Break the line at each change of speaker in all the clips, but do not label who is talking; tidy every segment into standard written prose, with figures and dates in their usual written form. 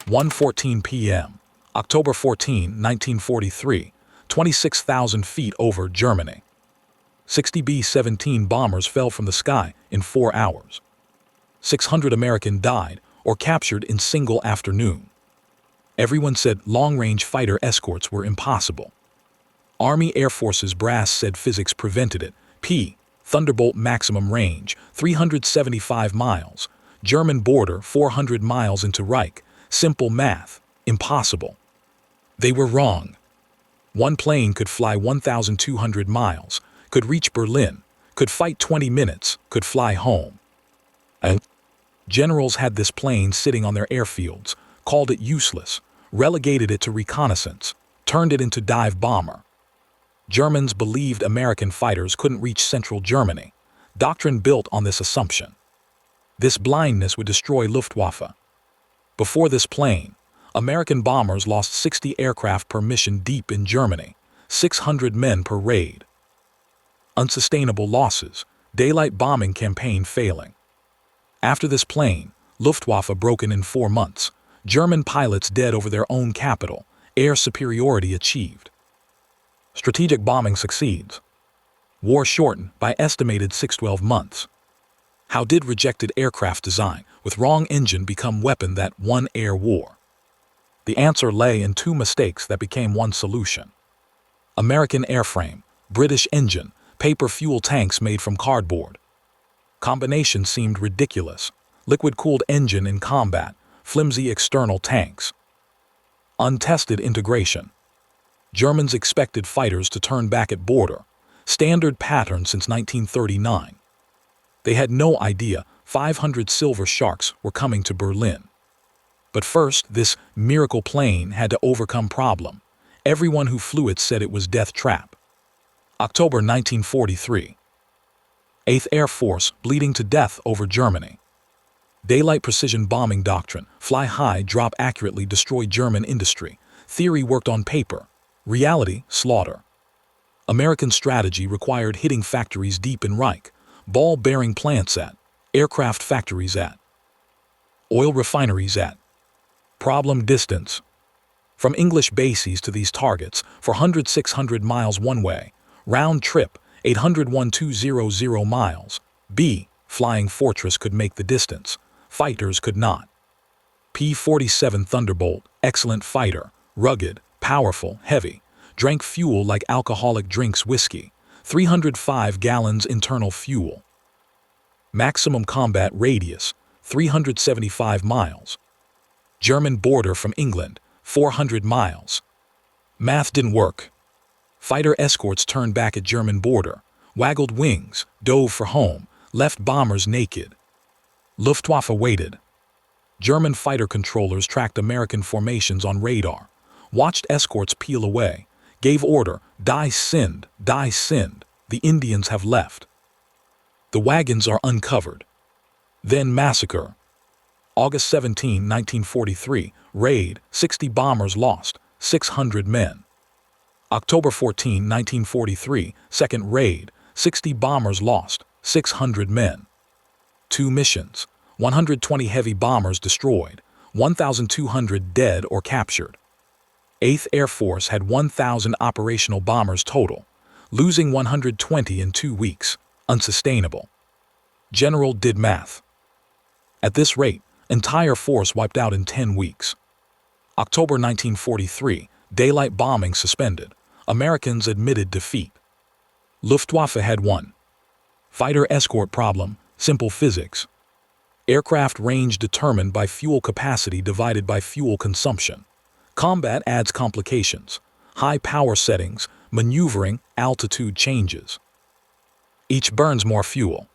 1:14 p.m., October 14, 1943, 26,000 feet over Germany. 60 B-17 bombers fell from the sky in 4 hours. 600 Americans died or captured in single afternoon. Everyone said long-range fighter escorts were impossible. Army Air Force's brass said physics prevented it. Thunderbolt maximum range, 375 miles. German border, 400 miles into Reich. Simple math, impossible. They were wrong. One plane could fly 1,200 miles, could reach Berlin, could fight 20 minutes, could fly home. And generals had this plane sitting on their airfields, called it useless, relegated it to reconnaissance, turned it into dive bomber. Germans believed American fighters couldn't reach central Germany. Doctrine built on this assumption. This blindness would destroy Luftwaffe. Before this plane, American bombers lost 60 aircraft per mission deep in Germany, 600 men per raid. Unsustainable losses, daylight bombing campaign failing. After this plane, Luftwaffe broken in 4 months, German pilots dead over their own capital, air superiority achieved. Strategic bombing succeeds. War shortened by estimated 6-12 months. How did rejected aircraft design with wrong engine become weapon that won air war? The answer lay in 2 mistakes that became one solution. American airframe, British engine, paper fuel tanks made from cardboard. Combination seemed ridiculous. Liquid-cooled engine in combat, flimsy external tanks. Untested integration. Germans expected fighters to turn back at border, standard pattern since 1939. They had no idea 500 Silver Sharks were coming to Berlin. But first, this miracle plane had to overcome problem. Everyone who flew it said it was death trap. October 1943. 8th Air Force bleeding to death over Germany. Daylight precision bombing doctrine, fly high, drop accurately, destroy German industry. Theory worked on paper. Reality, slaughter. American strategy required hitting factories deep in Reich, ball-bearing plants at, aircraft factories at, oil refineries at. Problem distance. From English bases to these targets, 400-600 miles one way, round trip, 801-200 miles. Flying Fortress could make the distance, fighters could not. P-47 Thunderbolt, excellent fighter, rugged, powerful, heavy, drank fuel like alcoholic drinks whiskey, 305 gallons internal fuel. Maximum combat radius, 375 miles. German border from England, 400 miles. Math didn't work. Fighter escorts turned back at German border, waggled wings, dove for home, left bombers naked. Luftwaffe waited. German fighter controllers tracked American formations on radar, watched escorts peel away, gave order, die Sind, the Indians have left. The wagons are uncovered. Then massacre. August 17, 1943, raid, 60 bombers lost, 600 men. October 14, 1943, second raid, 60 bombers lost, 600 men. 2 missions, 120 heavy bombers destroyed, 1,200 dead or captured. 8th Air Force had 1,000 operational bombers total, losing 120 in 2 weeks, unsustainable. General did math. At this rate, entire force wiped out in 10 weeks. October 1943, daylight bombing suspended. Americans admitted defeat. Luftwaffe had won. Fighter escort problem, simple physics. Aircraft range determined by fuel capacity divided by fuel consumption. Combat adds complications, high power settings, maneuvering, altitude changes. Each burns more fuel.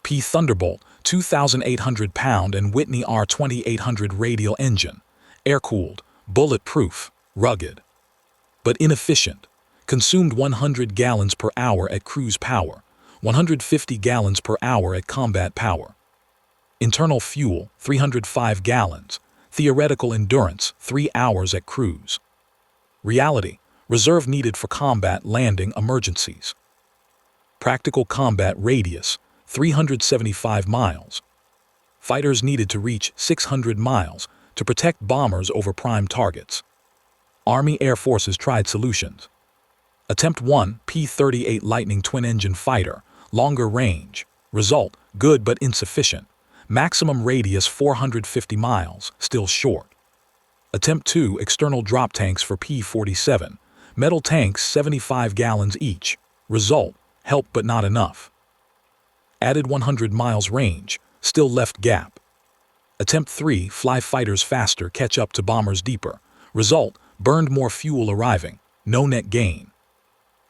P Thunderbolt, 2,800-pound and Whitney R-2800 radial engine, air-cooled, bulletproof, rugged. But inefficient, consumed 100 gallons per hour at cruise power, 150 gallons per hour at combat power. Internal fuel, 305 gallons. Theoretical endurance, 3 hours at cruise. Reality, reserve needed for combat landing emergencies. Practical combat radius, 375 miles. Fighters needed to reach 600 miles, to protect bombers over prime targets. Army Air Forces tried solutions. Attempt 1, P-38 Lightning twin-engine fighter, longer range. Result, good but insufficient. Maximum radius 450 miles, still short. Attempt 2, external drop tanks for P-47. Metal tanks 75 gallons each. Result, help but not enough. Added 100 miles range, still left gap. Attempt 3, fly fighters faster, catch up to bombers deeper. Result, burned more fuel arriving, no net gain.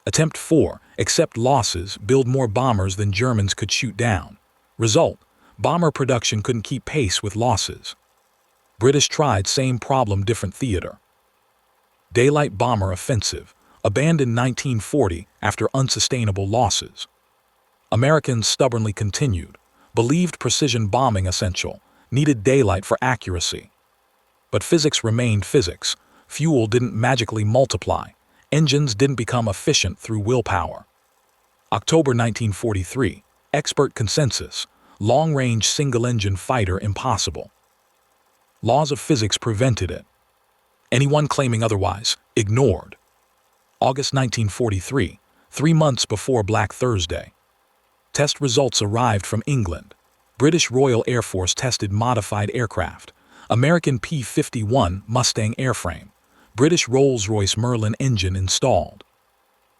Attempt 4, accept losses, build more bombers than Germans could shoot down. Result, bomber production couldn't keep pace with losses. British tried same problem, different theater. Daylight bomber offensive, abandoned 1940 after unsustainable losses. Americans stubbornly continued, believed precision bombing essential, needed daylight for accuracy. But physics remained physics. Fuel didn't magically multiply. Engines didn't become efficient through willpower. October 1943, expert consensus, long-range single-engine fighter impossible. Laws of physics prevented it. Anyone claiming otherwise, ignored. August 1943, 3 months before Black Thursday. Test results arrived from England. British Royal Air Force tested modified aircraft. American P-51 Mustang airframe. British Rolls-Royce Merlin engine installed.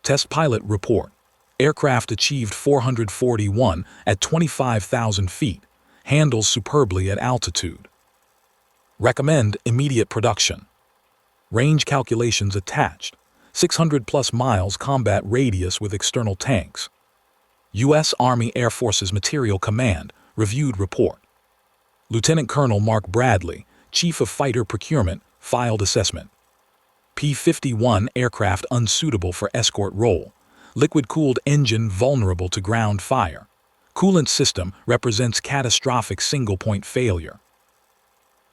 Test pilot report. Aircraft achieved 441 at 25,000 feet. Handles superbly at altitude. Recommend immediate production. Range calculations attached. 600 plus miles combat radius with external tanks. U.S. Army Air Forces Material Command reviewed report. Lieutenant Colonel Mark Bradley, Chief of Fighter Procurement, filed assessment. P-51 aircraft unsuitable for escort role. Liquid-cooled engine vulnerable to ground fire. Coolant system represents catastrophic single-point failure.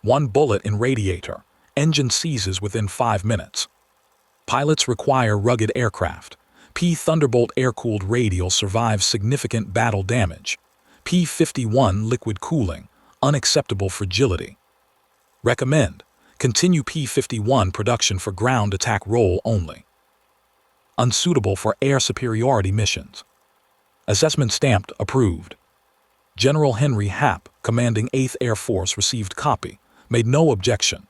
1 bullet in radiator. Engine seizes within 5 minutes. Pilots require rugged aircraft. P-Thunderbolt air-cooled radial survives significant battle damage. P-51 liquid cooling, unacceptable fragility. Recommend, continue P-51 production for ground attack role only. Unsuitable for air superiority missions. Assessment stamped, approved. General Henry Happ, commanding 8th Air Force, received copy, made no objection.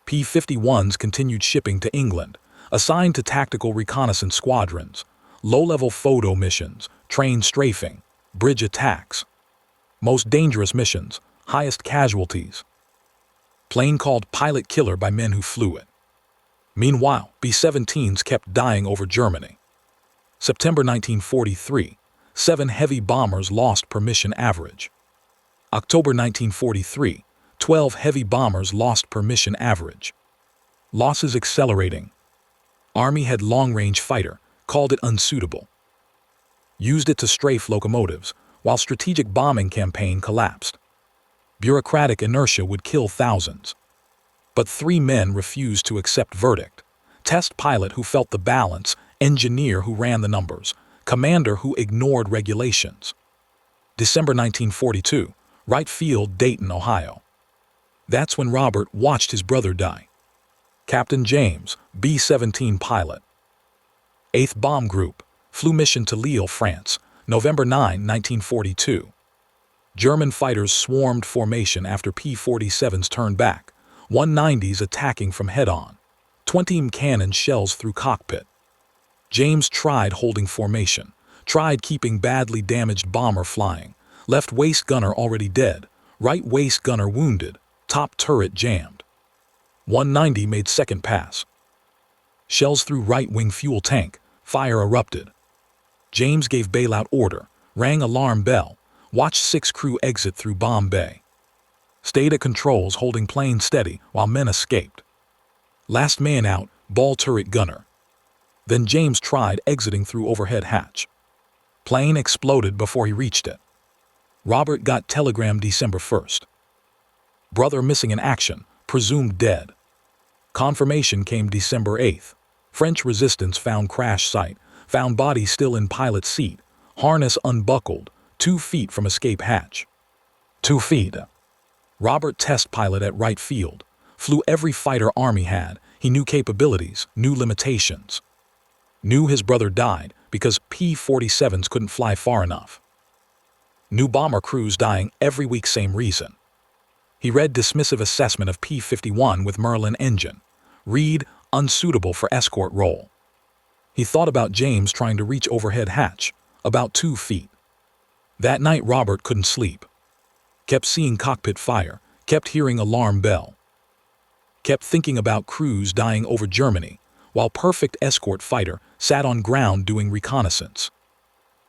P-51s continued shipping to England, assigned to tactical reconnaissance squadrons, low-level photo missions, train strafing, bridge attacks. Most dangerous missions, highest casualties. Plane called pilot killer by men who flew it. Meanwhile, B-17s kept dying over Germany. September 1943, 7 heavy bombers lost per mission average. October 1943, 12 heavy bombers lost per mission average. Losses accelerating. Army had long-range fighter, called it unsuitable. Used it to strafe locomotives, while strategic bombing campaign collapsed. Bureaucratic inertia would kill thousands. But 3 men refused to accept verdict. Test pilot who felt the balance, engineer who ran the numbers, commander who ignored regulations. December 1942, Wright Field, Dayton, Ohio. That's when Robert watched his brother die. Captain James, B-17 pilot. 8th Bomb Group, flew mission to Lille, France, November 9, 1942. German fighters swarmed formation after P-47s turned back, 190s attacking from head-on, 20 cannon shells through cockpit. James tried holding formation, tried keeping badly damaged bomber flying, left waist gunner already dead, right waist gunner wounded, top turret jammed. 190 made second pass. Shells through right wing fuel tank, fire erupted. James gave bailout order, rang alarm bell, watched 6 crew exit through bomb bay. Stayed at controls holding plane steady while men escaped. Last man out, ball turret gunner. Then James tried exiting through overhead hatch. Plane exploded before he reached it. Robert got telegram December 1st. Brother missing in action, presumed dead. Confirmation came December 8th. French resistance found crash site, found body still in pilot seat, harness unbuckled, 2 feet from escape hatch. 2 feet. Robert, test pilot at Wright Field, flew every fighter Army had. He knew capabilities, knew limitations. Knew his brother died because P-47s couldn't fly far enough. Knew bomber crews dying every week, same reason. He read dismissive assessment of P-51 with Merlin engine. Read, unsuitable for escort role. He thought about James trying to reach overhead hatch, about 2 feet. That night Robert couldn't sleep. Kept seeing cockpit fire, kept hearing alarm bell. Kept thinking about crews dying over Germany, while perfect escort fighter sat on ground doing reconnaissance.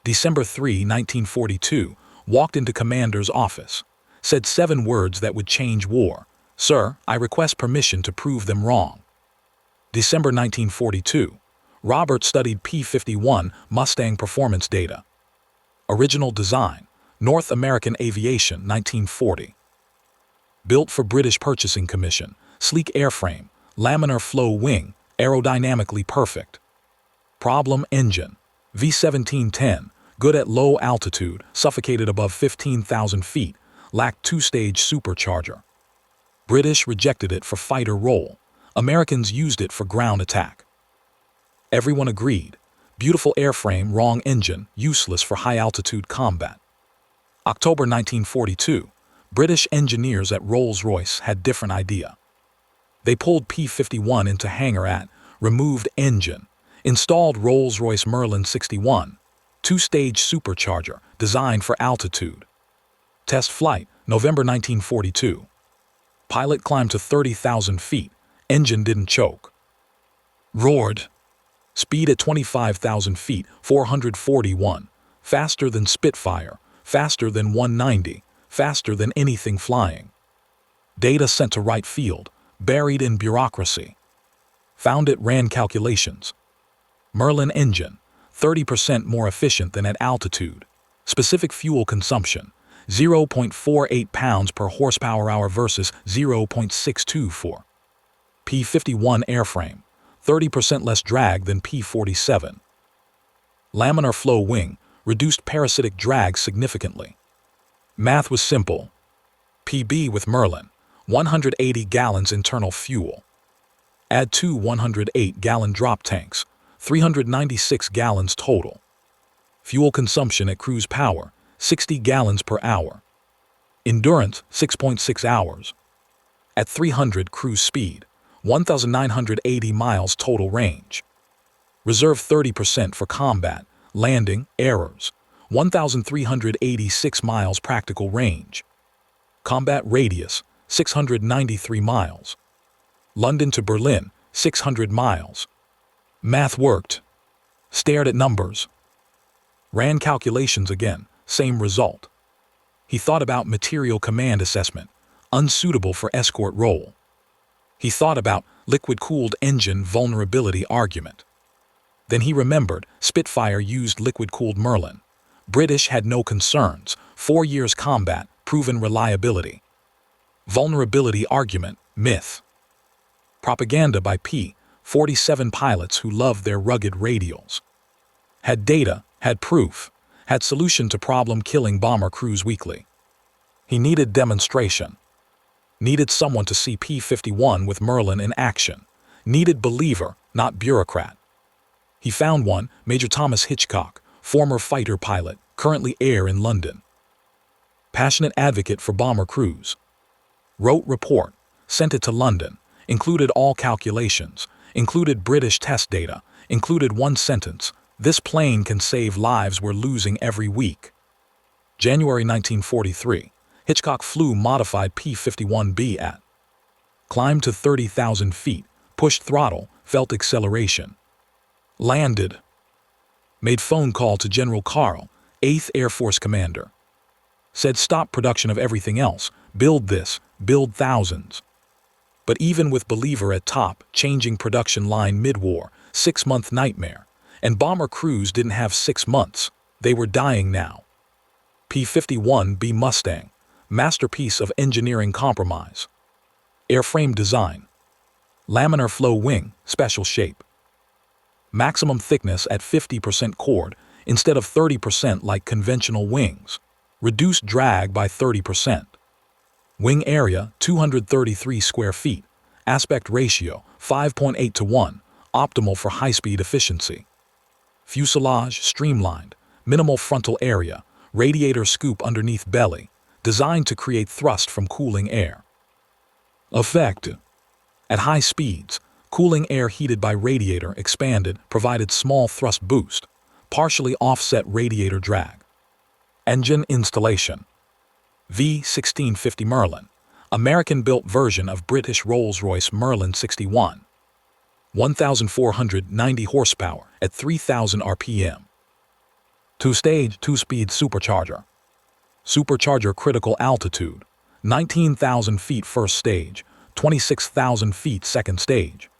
December 3, 1942, walked into commander's office. Said 7 words that would change war. Sir, I request permission to prove them wrong. December 1942. Robert studied P-51 Mustang performance data. Original design, North American Aviation, 1940. Built for British Purchasing Commission, sleek airframe, laminar flow wing, aerodynamically perfect. Problem: engine. V-1710, good at low altitude, suffocated above 15,000 feet, lacked 2-stage supercharger. British rejected it for fighter role. Americans used it for ground attack. Everyone agreed. Beautiful airframe, wrong engine, useless for high-altitude combat. October 1942. British engineers at Rolls-Royce had different idea. They pulled P-51 into hangar at, removed engine, installed Rolls-Royce Merlin 61, 2-stage supercharger, designed for altitude. Test flight, November 1942. Pilot climbed to 30,000 feet. Engine didn't choke. Roared. Speed at 25,000 feet, 441. Faster than Spitfire, faster than 190, faster than anything flying. Data sent to Wright Field, buried in bureaucracy. Found it, ran calculations. Merlin engine, 30% more efficient than at altitude. Specific fuel consumption, 0.48 pounds per horsepower-hour versus 0.624. P-51 airframe, 30% less drag than P-47. Laminar flow wing, reduced parasitic drag significantly. Math was simple. PB with Merlin, 180 gallons internal fuel. Add 2 108-gallon drop tanks, 396 gallons total. Fuel consumption at cruise power, 60 gallons per hour. Endurance, 6.6 hours. At 300 cruise speed, 1,980 miles total range. Reserve 30% for combat, landing, errors, 1,386 miles practical range. Combat radius, 693 miles. London to Berlin, 600 miles. Math worked. Stared at numbers. Ran calculations again, same result. He thought about material command assessment, unsuitable for escort role. He thought about liquid-cooled engine vulnerability argument. Then he remembered Spitfire used liquid-cooled Merlin. British had no concerns, 4 years combat, proven reliability. Vulnerability argument, myth. Propaganda by P-47 pilots who loved their rugged radials. Had data, had proof, had solution to problem killing bomber crews weekly. He needed demonstration. Needed someone to see P-51 with Merlin in action. Needed believer, not bureaucrat. He found one, Major Thomas Hitchcock, former fighter pilot, currently air in London. Passionate advocate for bomber crews. Wrote report, sent it to London, included all calculations, included British test data, included one sentence: "This plane can save lives we're losing every week." January 1943. Hitchcock flew modified P-51B at. Climbed to 30,000 feet, pushed throttle, felt acceleration. Landed. Made phone call to General Carl, 8th Air Force commander. Said stop production of everything else, build this, build thousands. But even with believer at top, changing production line mid-war, 6-month nightmare. And bomber crews didn't have 6 months. They were dying now. P-51B Mustang. Masterpiece of engineering compromise. Airframe design. Laminar flow wing, special shape. Maximum thickness at 50% chord instead of 30% like conventional wings. Reduced drag by 30%. Wing area 233 square feet. Aspect ratio 5.8 to 1, optimal for high-speed efficiency. Fuselage streamlined, minimal frontal area, radiator scoop underneath belly, designed to create thrust from cooling air. Effect: at high speeds, cooling air heated by radiator expanded provided small thrust boost, partially offset radiator drag. Engine installation: V1650 Merlin, American-built version of British Rolls-Royce Merlin 61. 1,490 horsepower at 3,000 RPM. Two-stage, two-speed supercharger. Supercharger critical altitude: 19,000 feet first stage, 26,000 feet second stage.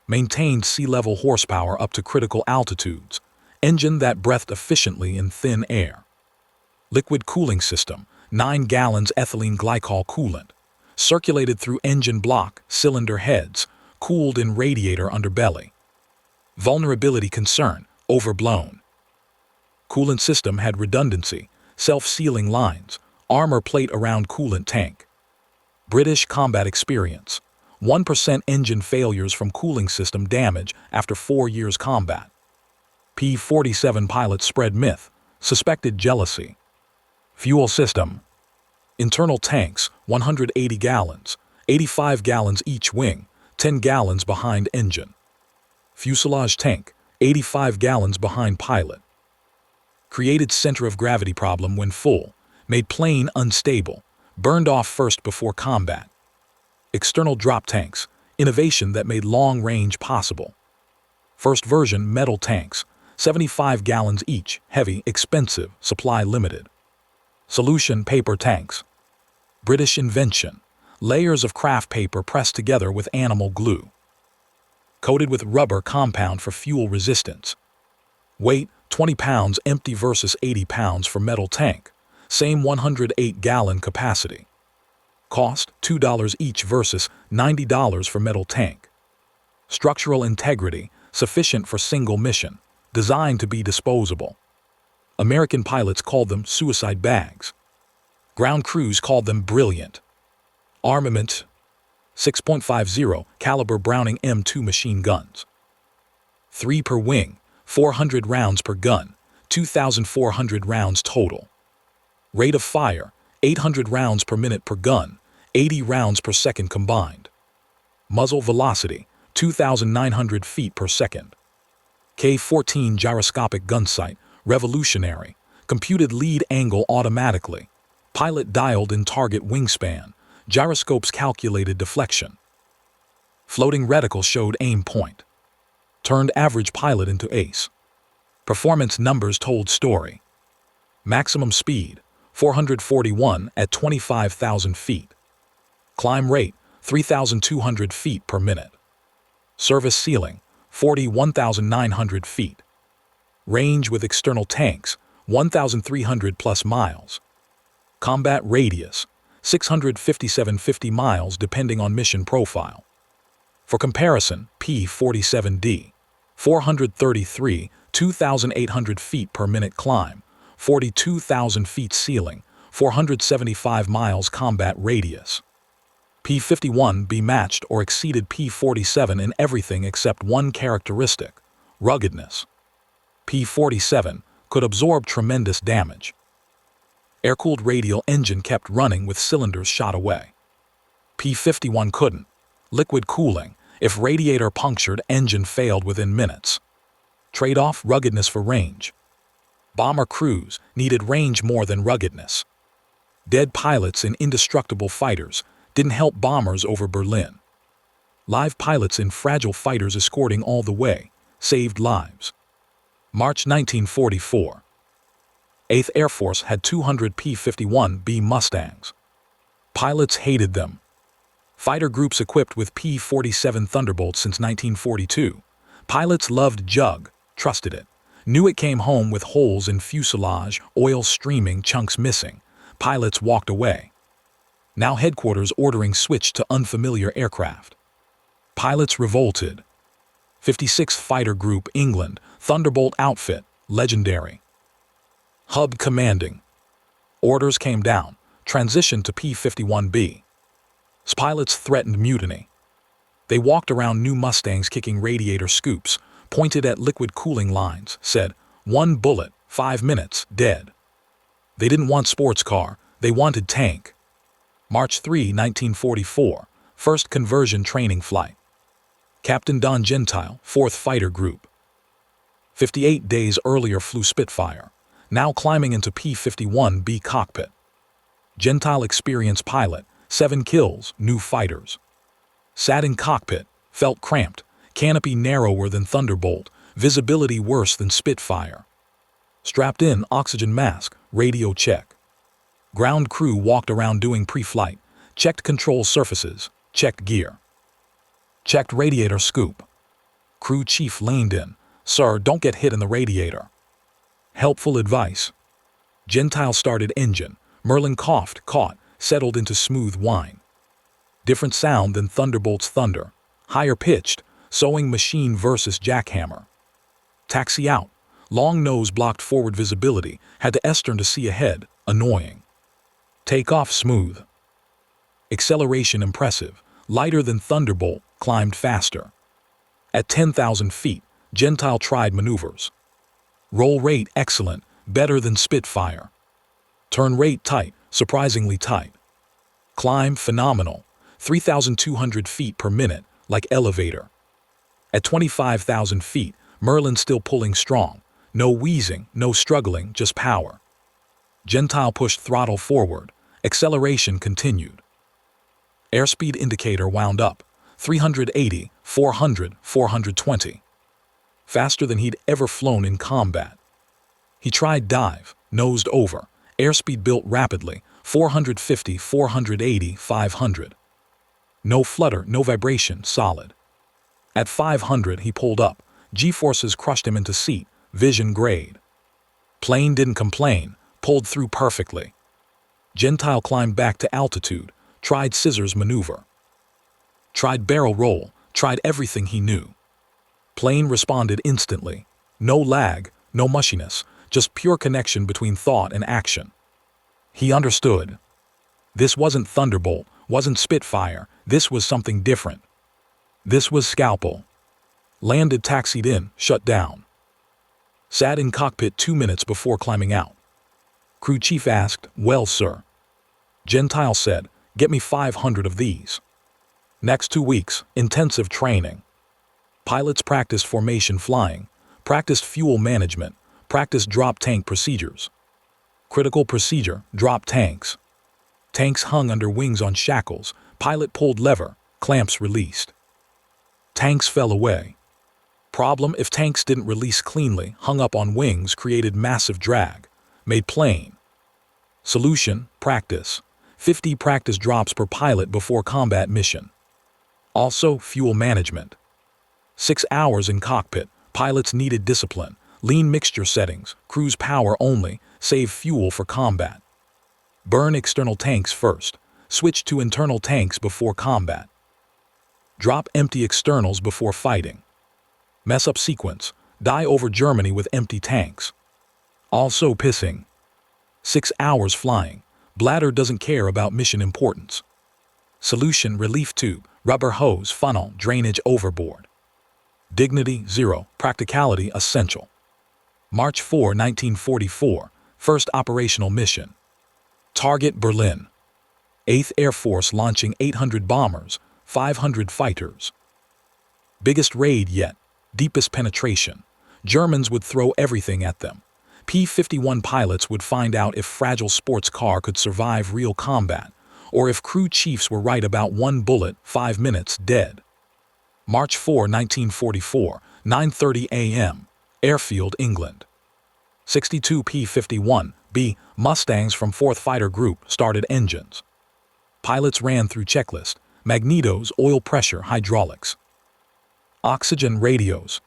Maintained sea-level horsepower up to critical altitudes. Engine that breathed efficiently in thin air. Liquid cooling system: 9 gallons ethylene glycol coolant. Circulated through engine block, cylinder heads, cooled in radiator underbelly. Vulnerability concern: overblown. Coolant system had redundancy, self-sealing lines, armor plate around coolant tank. British combat experience: 1% engine failures from cooling system damage after 4 years combat. P-47 pilot spread myth, suspected jealousy. Fuel system: internal tanks 180 gallons, 85 gallons each wing, 10 gallons behind engine. Fuselage tank 85 gallons behind pilot. Created center of gravity problem when full, made plane unstable, burned off first before combat. External drop tanks, innovation that made long range possible. First version metal tanks, 75 gallons each, heavy, expensive, supply limited. Solution paper tanks. British invention, layers of craft paper pressed together with animal glue. Coated with rubber compound for fuel resistance. Weight 20 pounds empty versus 80 pounds for metal tank, same 108-gallon capacity. Cost $2 each versus $90 for metal tank. Structural integrity sufficient for single mission, designed to be disposable. American pilots called them suicide bags. Ground crews called them brilliant. Armament: 6.50 caliber Browning M2 machine guns. 3 per wing, 400 rounds per gun, 2,400 rounds total. Rate of fire: 800 rounds per minute per gun, 80 rounds per second combined. Muzzle velocity: 2,900 feet per second. K-14 gyroscopic gun sight, revolutionary, computed lead angle automatically. Pilot dialed in target wingspan, gyroscopes calculated deflection. Floating reticle showed aim point. Turned average pilot into ace. Performance numbers told story. Maximum speed: 441 at 25,000 feet. Climb rate: 3,200 feet per minute. Service ceiling: 41,900 feet. Range with external tanks: 1,300 plus miles. Combat radius: 657.50 miles depending on mission profile. For comparison, P-47D: 433, 2,800 feet per minute climb, 42,000 feet ceiling, 475 miles combat radius. P-51B matched or exceeded P-47 in everything except one characteristic: ruggedness. P-47 could absorb tremendous damage. Air-cooled radial engine kept running with cylinders shot away. P-51 couldn't. Liquid cooling: if radiator punctured, engine failed within minutes. Trade-off: ruggedness for range. Bomber crews needed range more than ruggedness. Dead pilots in indestructible fighters didn't help bombers over Berlin. Live pilots in fragile fighters escorting all the way saved lives. March 1944. 8th Air Force had 200 P-51B Mustangs. Pilots hated them. Fighter groups equipped with P-47 Thunderbolts since 1942. Pilots loved Jug, trusted it, knew it came home with holes in fuselage, oil streaming, chunks missing. Pilots walked away. Now headquarters ordering switched to unfamiliar aircraft. Pilots revolted. 56th Fighter Group, England, Thunderbolt outfit, legendary. Hub commanding. Orders came down. transitioned to P-51B. Pilots threatened mutiny. They walked around new Mustangs kicking radiator scoops, pointed at liquid cooling lines, said, "1 bullet, 5 minutes, dead." They didn't want sports car, they wanted tank. March 3, 1944, first conversion training flight. Captain Don Gentile, 4th Fighter Group. 58 days earlier flew Spitfire, now climbing into P-51B cockpit. Gentile experienced pilot, 7 kills, new fighters. Sat in cockpit, felt cramped, canopy narrower than Thunderbolt, visibility worse than Spitfire. Strapped in, oxygen mask, radio check. Ground crew walked around doing pre-flight, checked control surfaces, checked gear. Checked radiator scoop. Crew chief leaned in, "Sir, don't get hit in the radiator." Helpful advice. Gentile started engine, Merlin coughed, caught, settled into smooth whine. Different sound than Thunderbolt's thunder, higher pitched, sewing machine versus jackhammer. Taxi out, long nose blocked forward visibility, had to estern to see ahead, annoying. Takeoff smooth. Acceleration impressive, lighter than Thunderbolt, climbed faster. At 10,000 feet, Gentile tried maneuvers. Roll rate excellent, better than Spitfire. Turn rate tight, surprisingly tight. Climb phenomenal, 3,200 feet per minute, like elevator. At 25,000 feet, Merlin still pulling strong. No wheezing, no struggling, just power. Gentile pushed throttle forward. Acceleration continued. Airspeed indicator wound up. 380, 400, 420. Faster than he'd ever flown in combat. He tried dive, nosed over. Airspeed built rapidly. 450, 480, 500. No flutter, no vibration, solid. At 500 he pulled up. G-forces crushed him into seat, vision grade. Plane didn't complain, pulled through perfectly. Gentile climbed back to altitude, tried scissors maneuver. Tried barrel roll, tried everything he knew. Plane responded instantly. No lag, no mushiness, just pure connection between thought and action. He understood. This wasn't Thunderbolt, wasn't Spitfire, this was something different. This was Scalpel. Landed, taxied in, shut down. Sat in cockpit 2 minutes before climbing out. Crew chief asked, "Well, sir?" Gentile said, "Get me 500 of these." Next 2 weeks, intensive training. Pilots practiced formation flying, practiced fuel management, practiced drop tank procedures. Critical procedure, drop tanks. Tanks hung under wings on shackles, pilot pulled lever, clamps released. Tanks fell away. Problem: if tanks didn't release cleanly, hung up on wings, created massive drag, made plane. Solution: practice. 50 practice drops per pilot before combat mission. Also, fuel management. 6 hours in cockpit, pilots needed discipline, lean mixture settings, cruise power only, save fuel for combat. Burn external tanks first, switch to internal tanks before combat. Drop empty externals before fighting. Mess up sequence, die over Germany with empty tanks. Also pissing. 6 hours flying, bladder doesn't care about mission importance. Solution: relief tube, rubber hose, funnel, drainage overboard. Dignity 0, practicality essential. March 4, 1944, first operational mission. Target: Berlin. 8th Air Force launching 800 bombers, 500 fighters. Biggest raid yet, deepest penetration. Germans would throw everything at them. P-51 pilots would find out if fragile sports car could survive real combat, or if crew chiefs were right about 1 bullet, 5 minutes, dead. March 4, 1944, 9:30 a.m., Airfield, England. 62 P-51B Mustangs from 4th Fighter Group started engines. Pilots ran through checklist: magnetos, oil pressure, hydraulics. Oxygen radios.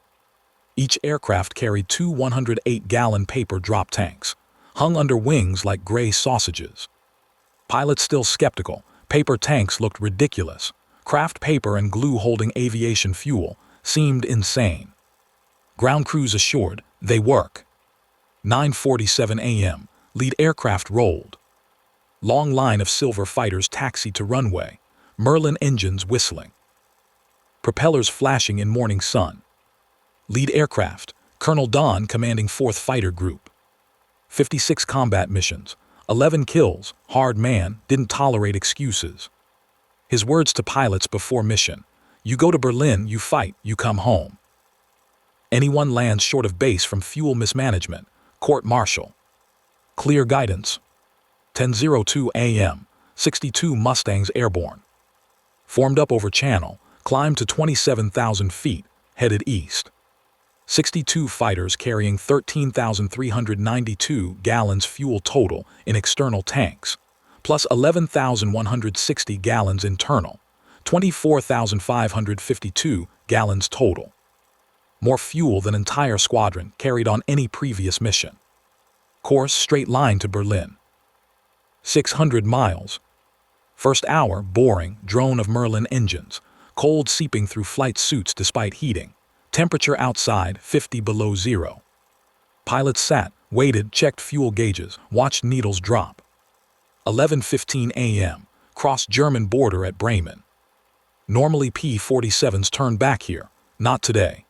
Each aircraft carried 2 108-gallon paper drop tanks, hung under wings like gray sausages. Pilots still skeptical. Paper tanks looked ridiculous. Craft paper and glue holding aviation fuel seemed insane. Ground crews assured, they work. 9:47 a.m., lead aircraft rolled. Long line of silver fighters taxied to runway, Merlin engines whistling. Propellers flashing in morning sun. Lead aircraft, Colonel Don commanding 4th Fighter Group. 56 combat missions, 11 kills, hard man, didn't tolerate excuses. His words to pilots before mission: you go to Berlin, you fight, you come home. Anyone lands short of base from fuel mismanagement, court-martial. Clear guidance. 10:02 a.m., 62 Mustangs airborne. Formed up over channel, climbed to 27,000 feet, headed east. 62 fighters carrying 13,392 gallons fuel total in external tanks, plus 11,160 gallons internal, 24,552 gallons total. More fuel than entire squadron carried on any previous mission. Course straight line to Berlin. 600 miles. First hour boring drone of Merlin engines, cold seeping through flight suits despite heating. Temperature outside 50 below zero. Pilots sat, waited, checked fuel gauges, watched needles drop. 11:15 a.m., crossed German border at Bremen. Normally P-47s turn back here, not today.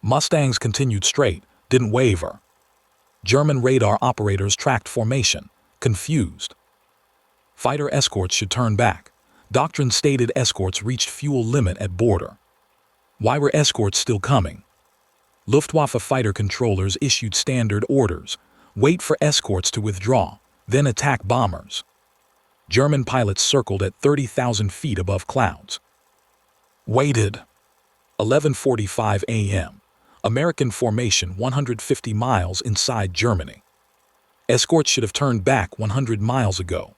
Mustangs continued straight, didn't waver. German radar operators tracked formation, confused. Fighter escorts should turn back. Doctrine stated escorts reached fuel limit at border. Why were escorts still coming? Luftwaffe fighter controllers issued standard orders: wait for escorts to withdraw, then attack bombers. German pilots circled at 30,000 feet above clouds. Waited. 11:45 a.m. American formation 150 miles inside Germany. Escorts should have turned back 100 miles ago.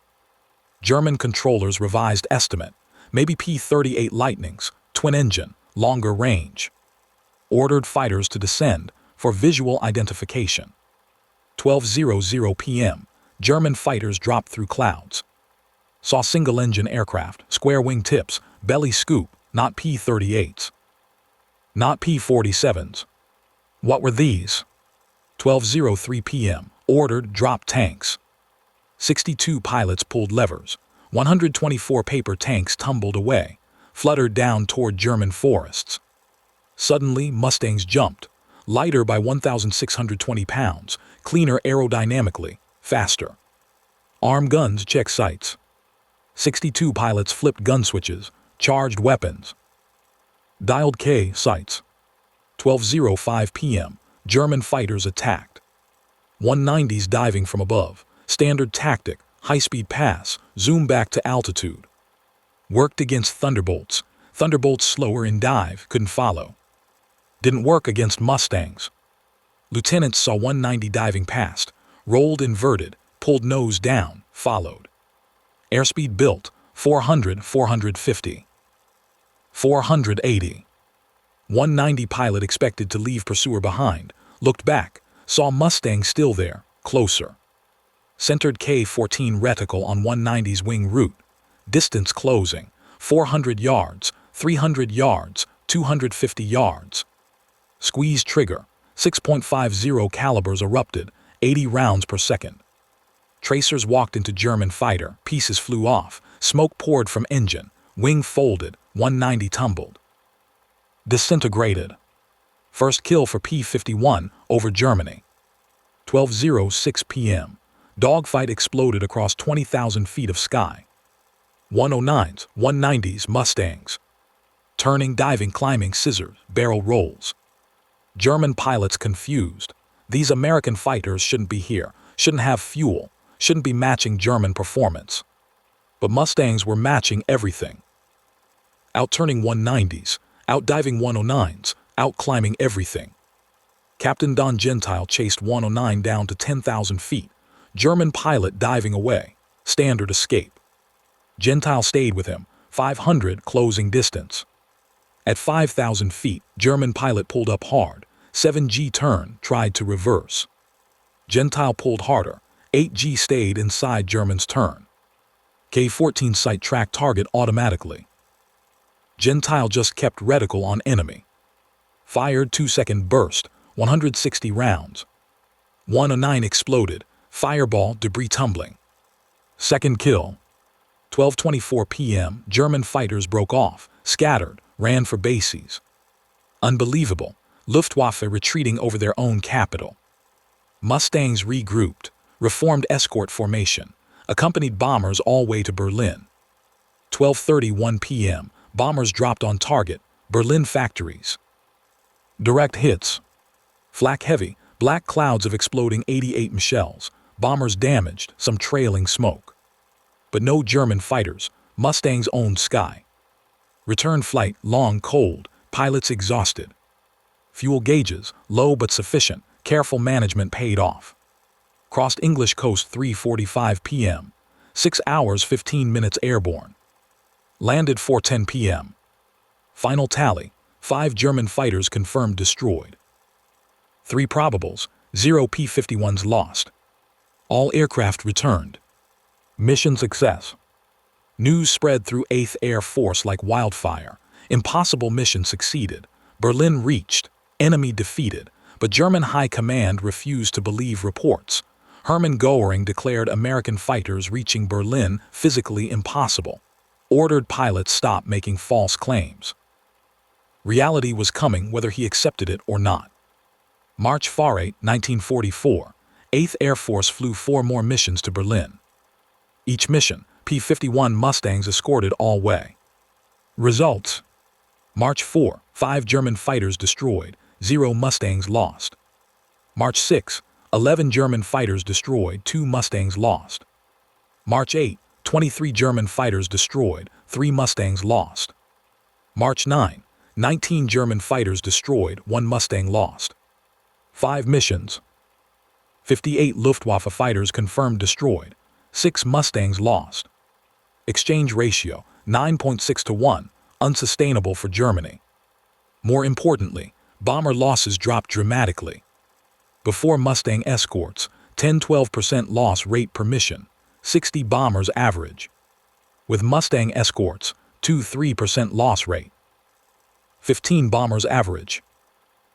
German controllers revised estimate, maybe P-38 Lightnings, twin engine, longer range. Ordered fighters to descend for visual identification. 12:00 p.m., German fighters dropped through clouds. Saw single-engine aircraft, square wing tips, belly scoop, not P-38s. Not P-47s. What were these? 12:03 p.m., ordered drop tanks. 62 pilots pulled levers. 124 paper tanks tumbled away, fluttered down toward German forests. Suddenly, Mustangs jumped, lighter by 1,620 pounds, cleaner aerodynamically, faster. Arm guns check sights. 62 pilots flipped gun switches, charged weapons. Dialed K sights. 12:05 p.m., German fighters attacked. 190s diving from above, standard tactic, high-speed pass, zoom back to altitude. Worked against Thunderbolts. Thunderbolts slower in dive, couldn't follow. Didn't work against Mustangs. Lieutenants saw 190 diving past, rolled inverted, pulled nose down, followed. Airspeed built, 400, 450. 480. 190 pilot expected to leave pursuer behind, looked back, saw Mustang still there, closer. Centered K-14 reticle on 190's wing route. Distance closing, 400 yards, 300 yards, 250 yards. Squeeze trigger, 6.50 calibers erupted, 80 rounds per second. Tracers walked into German fighter, pieces flew off, smoke poured from engine, wing folded, 190 tumbled. Disintegrated. First kill for P-51 over Germany. 12:06 p.m. Dogfight exploded across 20,000 feet of sky. 109s, 190s, Mustangs. Turning, diving, climbing, scissors, barrel rolls. German pilots confused. These American fighters shouldn't be here, shouldn't have fuel, shouldn't be matching German performance. But Mustangs were matching everything. Outturning 190s, outdiving 109s, outclimbing everything. Captain Don Gentile chased 109 down to 10,000 feet. German pilot diving away. Standard escape. Gentile stayed with him, 500 closing distance. At 5,000 feet, German pilot pulled up hard. 7G turn, tried to reverse. Gentile pulled harder. 8G stayed inside German's turn. K-14 sight tracked target automatically. Gentile just kept reticle on enemy. Fired 2-second burst, 160 rounds. 109 exploded, fireball, debris tumbling. Second kill. 12:24 p.m. German fighters broke off, scattered, ran for bases. Unbelievable. Luftwaffe retreating over their own capital. Mustangs regrouped, reformed escort formation, accompanied bombers all way to Berlin. 12:31 p.m. Bombers dropped on target, Berlin factories. Direct hits. Flak heavy, black clouds of exploding 88 shells, bombers damaged, some trailing smoke. But no German fighters, Mustangs owned sky. Return flight, long, cold, pilots exhausted. Fuel gauges, low but sufficient, careful management paid off. Crossed English coast 3:45 p.m., 6 hours 15 minutes airborne. Landed 4:10 p.m. Final tally, 5 German fighters confirmed destroyed. 3 probables, 0 P-51s lost. All aircraft returned. Mission success. News spread through 8th Air Force like wildfire. Impossible mission succeeded. Berlin reached. Enemy defeated. But German high command refused to believe reports. Hermann Göring declared American fighters reaching Berlin physically impossible. Ordered pilots stop making false claims. Reality was coming whether he accepted it or not. March 4, 1944, 8th Air Force flew 4 more missions to Berlin. Each mission, P-51 Mustangs escorted all way. Results. March 4, 5 German fighters destroyed, 0 Mustangs lost. March 6, 11 German fighters destroyed, 2 Mustangs lost. March 8, 23 German fighters destroyed, 3 Mustangs lost. March 9, 19 German fighters destroyed, 1 Mustang lost. 5 missions. 58 Luftwaffe fighters confirmed destroyed, 6 Mustangs lost. Exchange ratio, 9.6 to 1, unsustainable for Germany. More importantly, bomber losses dropped dramatically. Before Mustang escorts, 10-12% loss rate per mission, 60 bombers average. With Mustang escorts, 2-3% loss rate. 15 bombers average.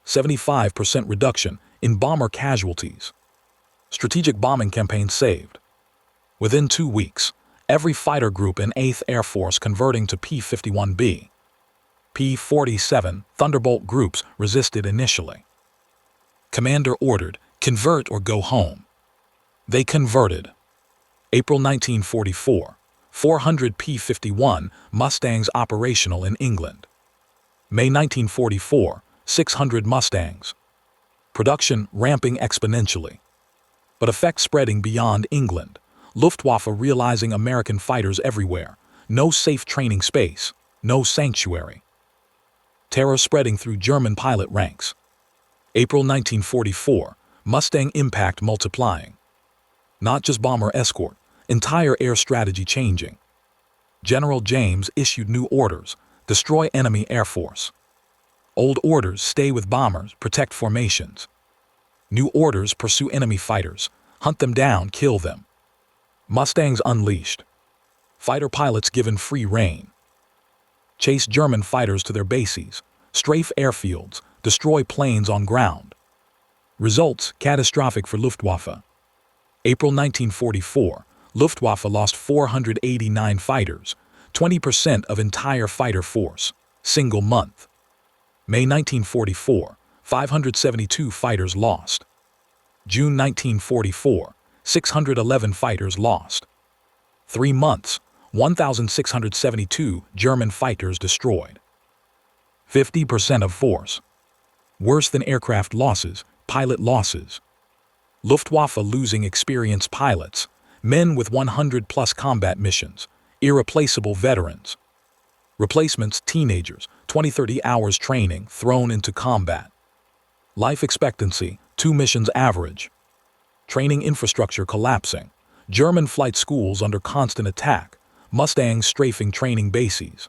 75% reduction in bomber casualties. Strategic bombing campaign saved. Within 2 weeks, every fighter group in 8th Air Force converting to P-51B. P-47 Thunderbolt groups resisted initially. Commander ordered, convert or go home. They converted. April 1944, 400 P-51 Mustangs operational in England. May 1944, 600 Mustangs. Production ramping exponentially. But effect spreading beyond England. Luftwaffe realizing American fighters everywhere. No safe training space. No sanctuary. Terror spreading through German pilot ranks. April 1944, Mustang impact multiplying. Not just bomber escort, entire air strategy changing. General James issued new orders, destroy enemy air force. Old orders, stay with bombers, protect formations. New orders, pursue enemy fighters, hunt them down, kill them. Mustangs unleashed. Fighter pilots given free rein. Chase German fighters to their bases, strafe airfields, destroy planes on ground. Results, catastrophic for Luftwaffe. April 1944, Luftwaffe lost 489 fighters, 20% of entire fighter force, single month. May 1944, 572 fighters lost. June 1944, 611 fighters lost. 3 months, 1,672 German fighters destroyed. 50% of force. Worse than aircraft losses, pilot losses. Luftwaffe losing experienced pilots, men with 100+ combat missions, irreplaceable veterans. Replacements, teenagers, 20-30 hours training thrown into combat. Life expectancy, 2 missions average. Training infrastructure collapsing. German flight schools under constant attack. Mustangs strafing training bases.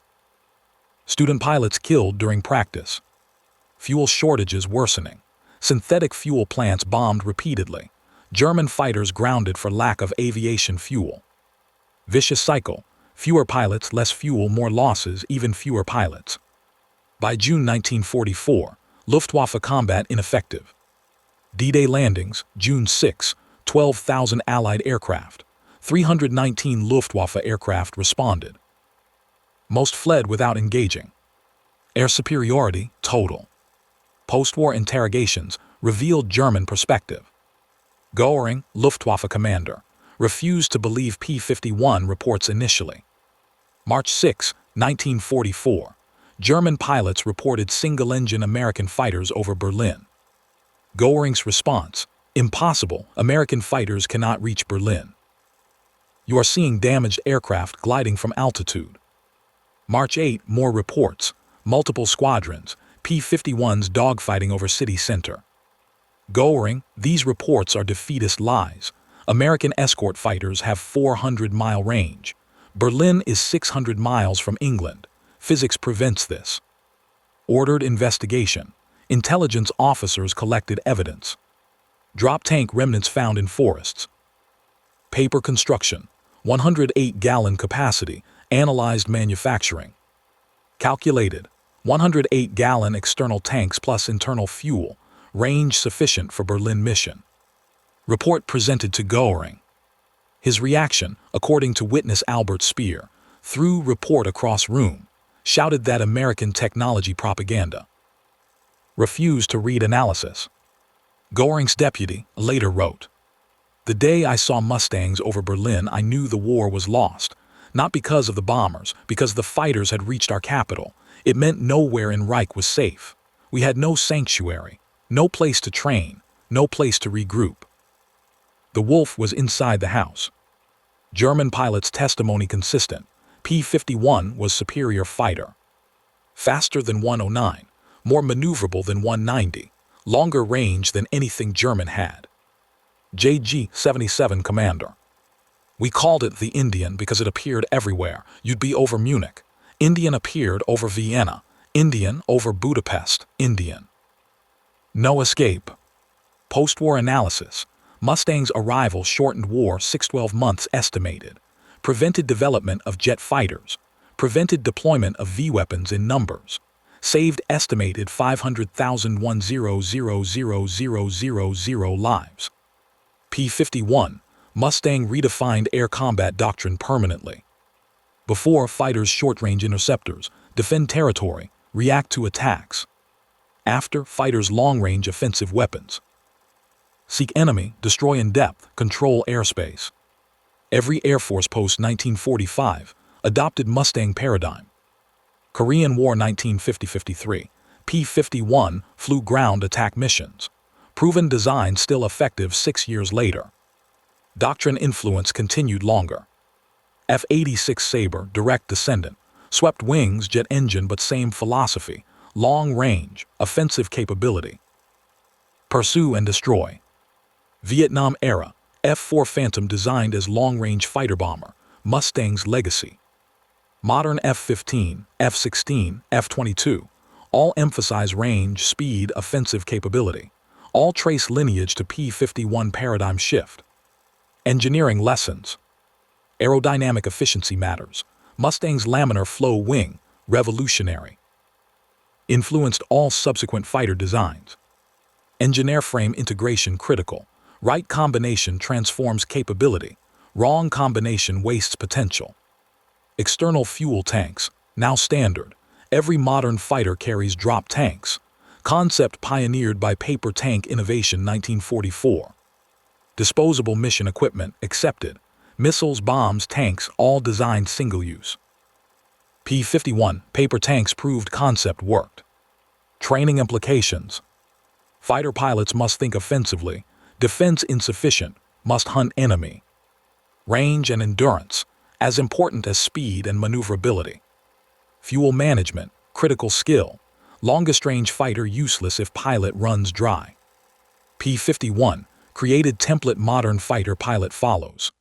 Student pilots killed during practice. Fuel shortages worsening. Synthetic fuel plants bombed repeatedly. German fighters grounded for lack of aviation fuel. Vicious cycle. Fewer pilots, less fuel, more losses, even fewer pilots. By June 1944, Luftwaffe combat ineffective. D-Day landings, June 6, 12,000 Allied aircraft. 319 Luftwaffe aircraft responded. Most fled without engaging. Air superiority, total. Post-war interrogations revealed German perspective. Göring, Luftwaffe commander, refused to believe P-51 reports initially. March 6, 1944, German pilots reported single-engine American fighters over Berlin. Göring's response, impossible, American fighters cannot reach Berlin. You are seeing damaged aircraft gliding from altitude. March 8, more reports, multiple squadrons, P-51s dogfighting over city center. Göring, these reports are defeatist lies. American escort fighters have 400-mile range. Berlin is 600 miles from England. Physics prevents this. Ordered investigation. Intelligence officers collected evidence. Drop tank remnants found in forests. Paper construction. 108-gallon capacity. Analyzed manufacturing. Calculated. 108-gallon external tanks plus internal fuel. Range sufficient for Berlin mission. Report presented to Göring. His reaction, according to witness Albert Speer, threw report across room, shouted that American technology propaganda. Refused to read analysis. Göring's deputy later wrote, "The day I saw Mustangs over Berlin, I knew the war was lost. Not because of the bombers, because the fighters had reached our capital. It meant nowhere in Reich was safe. We had no sanctuary, no place to train, no place to regroup." The wolf was inside the house. German pilots' testimony consistent. P-51 was superior fighter. Faster than 109, more maneuverable than 190, longer range than anything German had. JG-77 commander. "We called it the Indian because it appeared everywhere. You'd be over Munich. Indian appeared over Vienna. Indian over Budapest. Indian. No escape." Post-war analysis. Mustang's arrival shortened war 6-12 months estimated. Prevented development of jet fighters. Prevented deployment of V-weapons in numbers. Saved estimated 500,000 lives. P-51. Mustang redefined air combat doctrine permanently. Before, fighters short-range interceptors, defend territory, react to attacks. After, fighters long-range offensive weapons. Seek enemy, destroy in depth, control airspace. Every Air Force post 1945 adopted Mustang paradigm. Korean War 1950-53, P-51 flew ground attack missions. Proven design still effective 6 years later. Doctrine influence continued longer. F-86 Sabre, direct descendant. Swept wings, jet engine, but same philosophy. Long range, offensive capability. Pursue and destroy. Vietnam era, F-4 Phantom designed as long-range fighter bomber. Mustang's legacy. Modern F-15, F-16, F-22, all emphasize range, speed, offensive capability. All trace lineage to P-51 paradigm shift. Engineering lessons. Aerodynamic efficiency matters. Mustang's laminar flow wing, revolutionary. Influenced all subsequent fighter designs. Engineer frame integration critical. Right combination transforms capability. Wrong combination wastes potential. External fuel tanks, now standard. Every modern fighter carries drop tanks. Concept pioneered by paper tank innovation 1944. Disposable mission equipment accepted. Missiles, bombs, tanks, all designed single-use. P-51 paper tanks proved concept worked. Training implications. Fighter pilots must think offensively. Defense insufficient, must hunt enemy. Range and endurance, as important as speed and maneuverability. Fuel management, critical skill. Longest range fighter useless if pilot runs dry. P-51, created template modern fighter pilot follows.